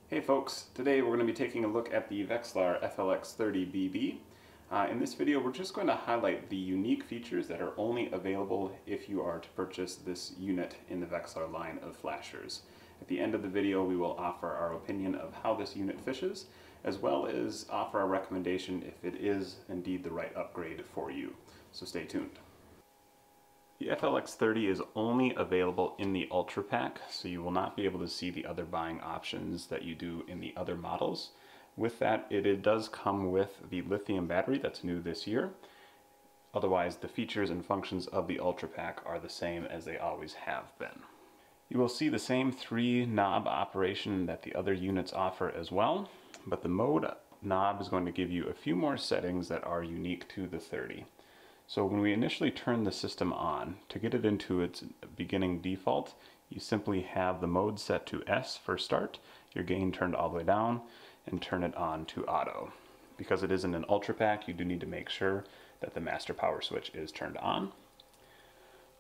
Hey folks, today we're going to be taking a look at the Vexilar Flx-30BB. In this video we're just going to highlight the unique features that are only available if you are to purchase this unit in the Vexilar line of flashers. At the end of the video we will offer our opinion of how this unit fishes, as well as offer a recommendation if it is indeed the right upgrade for you. So stay tuned. The FLX30 is only available in the Ultra Pack, so you will not be able to see the other buying options that you do in the other models. With that, it does come with the lithium battery that's new this year. Otherwise, the features and functions of the Ultra Pack are the same as they always have been. You will see the same 3-knob operation that the other units offer as well, but the mode knob is going to give you a few more settings that are unique to the 30. So when we initially turn the system on, to get it into its beginning default, you simply have the mode set to S for start, your gain turned all the way down, and turn it on to auto. Because it isn't an Ultra Pack, you do need to make sure that the master power switch is turned on.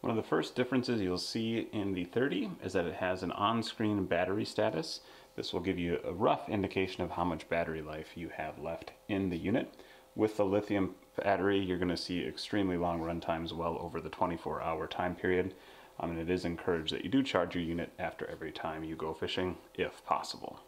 One of the first differences you'll see in the 30 is that it has an on-screen battery status. This will give you a rough indication of how much battery life you have left in the unit. With the lithium battery, you're going to see extremely long run times, well over the 24-hour time period, and it is encouraged that you do charge your unit after every time you go fishing, if possible.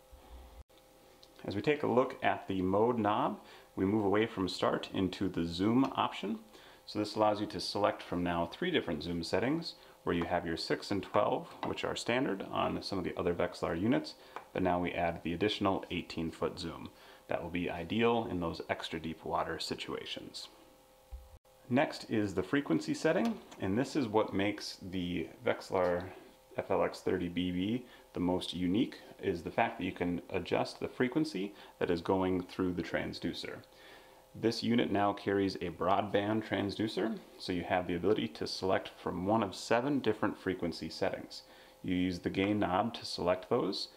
As we take a look at the mode knob, we move away from start into the zoom option. So this allows you to select from now 3 different zoom settings, where you have your 6 and 12, which are standard on some of the other Vexilar units, but now we add the additional 18-foot zoom. That will be ideal in those extra deep water situations. Next is the frequency setting, and this is what makes the Vexilar Flx-30BB the most unique, is the fact that you can adjust the frequency that is going through the transducer. This unit now carries a broadband transducer, so you have the ability to select from one of 7 different frequency settings. You use the gain knob to select those,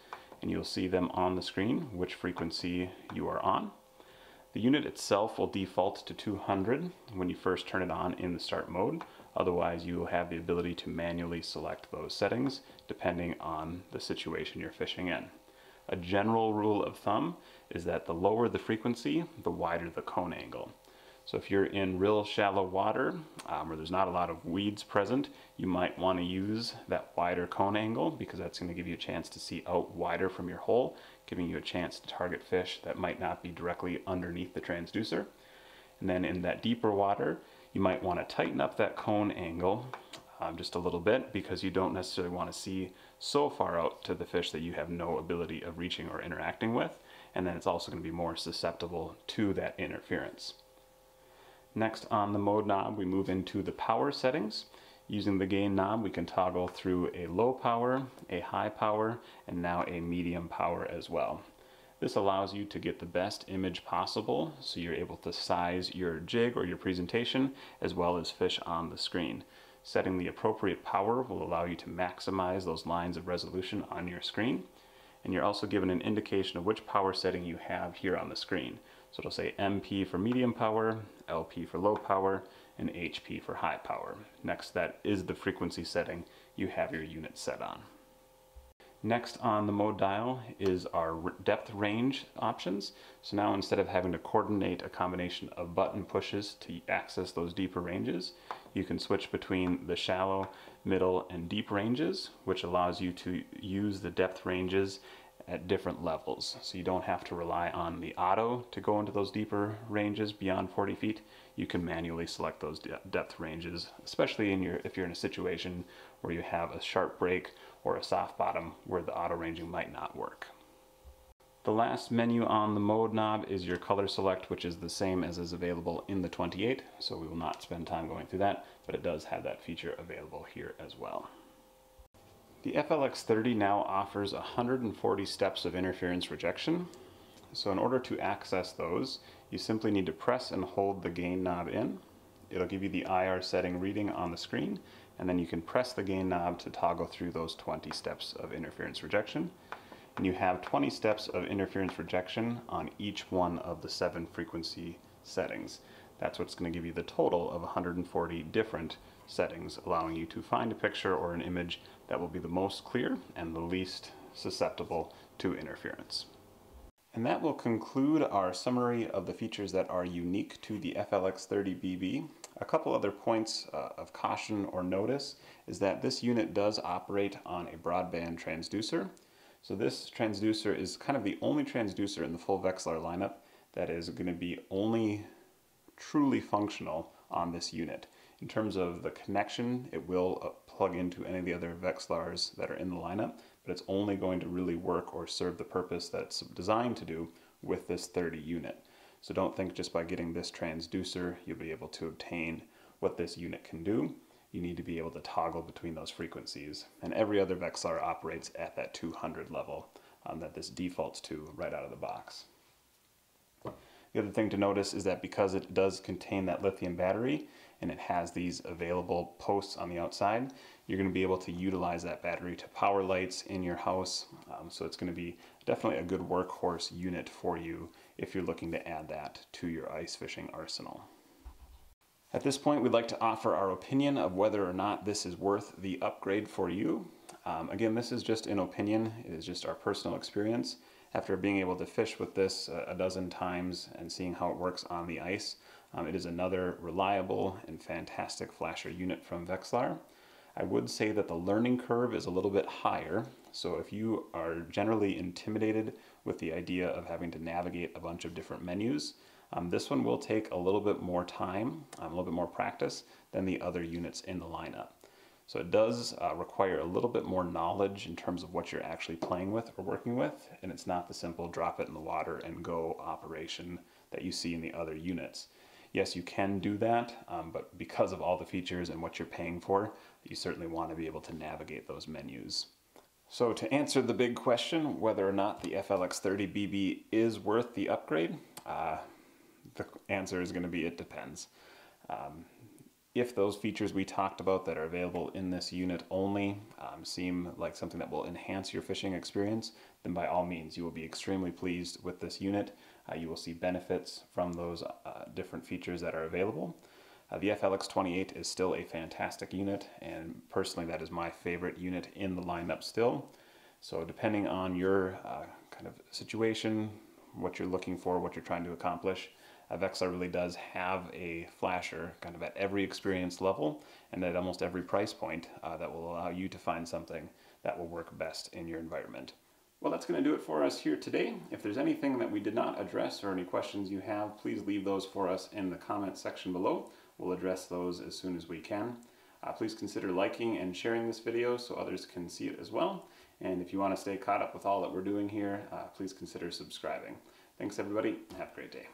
and you'll see them on the screen, which frequency you are on. The unit itself will default to 200 when you first turn it on in the start mode. Otherwise, you will have the ability to manually select those settings depending on the situation you're fishing in. A general rule of thumb is that the lower the frequency, the wider the cone angle. So if you're in real shallow water, where there's not a lot of weeds present, you might want to use that wider cone angle, because that's going to give you a chance to see out wider from your hole, giving you a chance to target fish that might not be directly underneath the transducer. And then in that deeper water, you might want to tighten up that cone angle just a little bit, because you don't necessarily want to see so far out to the fish that you have no ability of reaching or interacting with, and then it's also going to be more susceptible to that interference. Next on the mode knob, we move into the power settings. Using the gain knob, we can toggle through a low power, a high power, and now a medium power as well. This allows you to get the best image possible, so you're able to size your jig or your presentation as well as fish on the screen. Setting the appropriate power will allow you to maximize those lines of resolution on your screen, and you're also given an indication of which power setting you have here on the screen. So it'll say MP for medium power, LP for low power, and HP for high power. Next, that is the frequency setting you have your unit set on. Next on the mode dial is our depth range options. So now, instead of having to coordinate a combination of button pushes to access those deeper ranges, you can switch between the shallow, middle, and deep ranges, which allows you to use the depth ranges at different levels. So you don't have to rely on the auto to go into those deeper ranges beyond 40 feet. You can manually select those depth ranges, especially if you're in a situation where you have a sharp break or a soft bottom where the auto ranging might not work. The last menu on the mode knob is your color select, which is the same as is available in the 28, so we will not spend time going through that, but it does have that feature available here as well. The FLX30 now offers 140 steps of interference rejection. So in order to access those, you simply need to press and hold the gain knob in. It'll give you the IR setting reading on the screen, and then you can press the gain knob to toggle through those 20 steps of interference rejection. And you have 20 steps of interference rejection on each one of the 7 frequency settings. That's what's going to give you the total of 140 different settings, allowing you to find a picture or an image that will be the most clear and the least susceptible to interference. And that will conclude our summary of the features that are unique to the FLX-30BB. A couple other points of caution or notice is that this unit does operate on a broadband transducer. So this transducer is kind of the only transducer in the full Vexilar lineup that is going to be only truly functional on this unit. In terms of the connection, it will plug into any of the other Vexilars that are in the lineup, but it's only going to really work or serve the purpose that it's designed to do with this 30 unit. So don't think just by getting this transducer you'll be able to obtain what this unit can do. You need to be able to toggle between those frequencies, and every other Vexilar operates at that 200 level that this defaults to right out of the box. The other thing to notice is that because it does contain that lithium battery and it has these available posts on the outside, you're going to be able to utilize that battery to power lights in your house. So it's going to be definitely a good workhorse unit for you if you're looking to add that to your ice fishing arsenal. At this point, we'd like to offer our opinion of whether or not this is worth the upgrade for you. Again, this is just an opinion. It is just our personal experience. After being able to fish with this a dozen times and seeing how it works on the ice, it is another reliable and fantastic flasher unit from Vexilar. I would say that the learning curve is a little bit higher, so if you are generally intimidated with the idea of having to navigate a bunch of different menus, this one will take a little bit more time, a little bit more practice than the other units in the lineup. So it does require a little bit more knowledge in terms of what you're actually playing with or working with, and it's not the simple drop it in the water and go operation that you see in the other units. Yes, you can do that, but because of all the features and what you're paying for, you certainly want to be able to navigate those menus. So to answer the big question, whether or not the FLX-30BB is worth the upgrade, the answer is going to be it depends. If those features we talked about that are available in this unit only seem like something that will enhance your fishing experience, then by all means you will be extremely pleased with this unit. You will see benefits from those different features that are available. The FLX-28 is still a fantastic unit, and personally that is my favorite unit in the lineup still. So depending on your kind of situation, what you're looking for, what you're trying to accomplish, Vexilar really does have a flasher kind of at every experience level and at almost every price point that will allow you to find something that will work best in your environment. Well, that's going to do it for us here today. If there's anything that we did not address or any questions you have, please leave those for us in the comment section below. We'll address those as soon as we can. Please consider liking and sharing this video so others can see it as well. And if you want to stay caught up with all that we're doing here, please consider subscribing. Thanks everybody, and have a great day.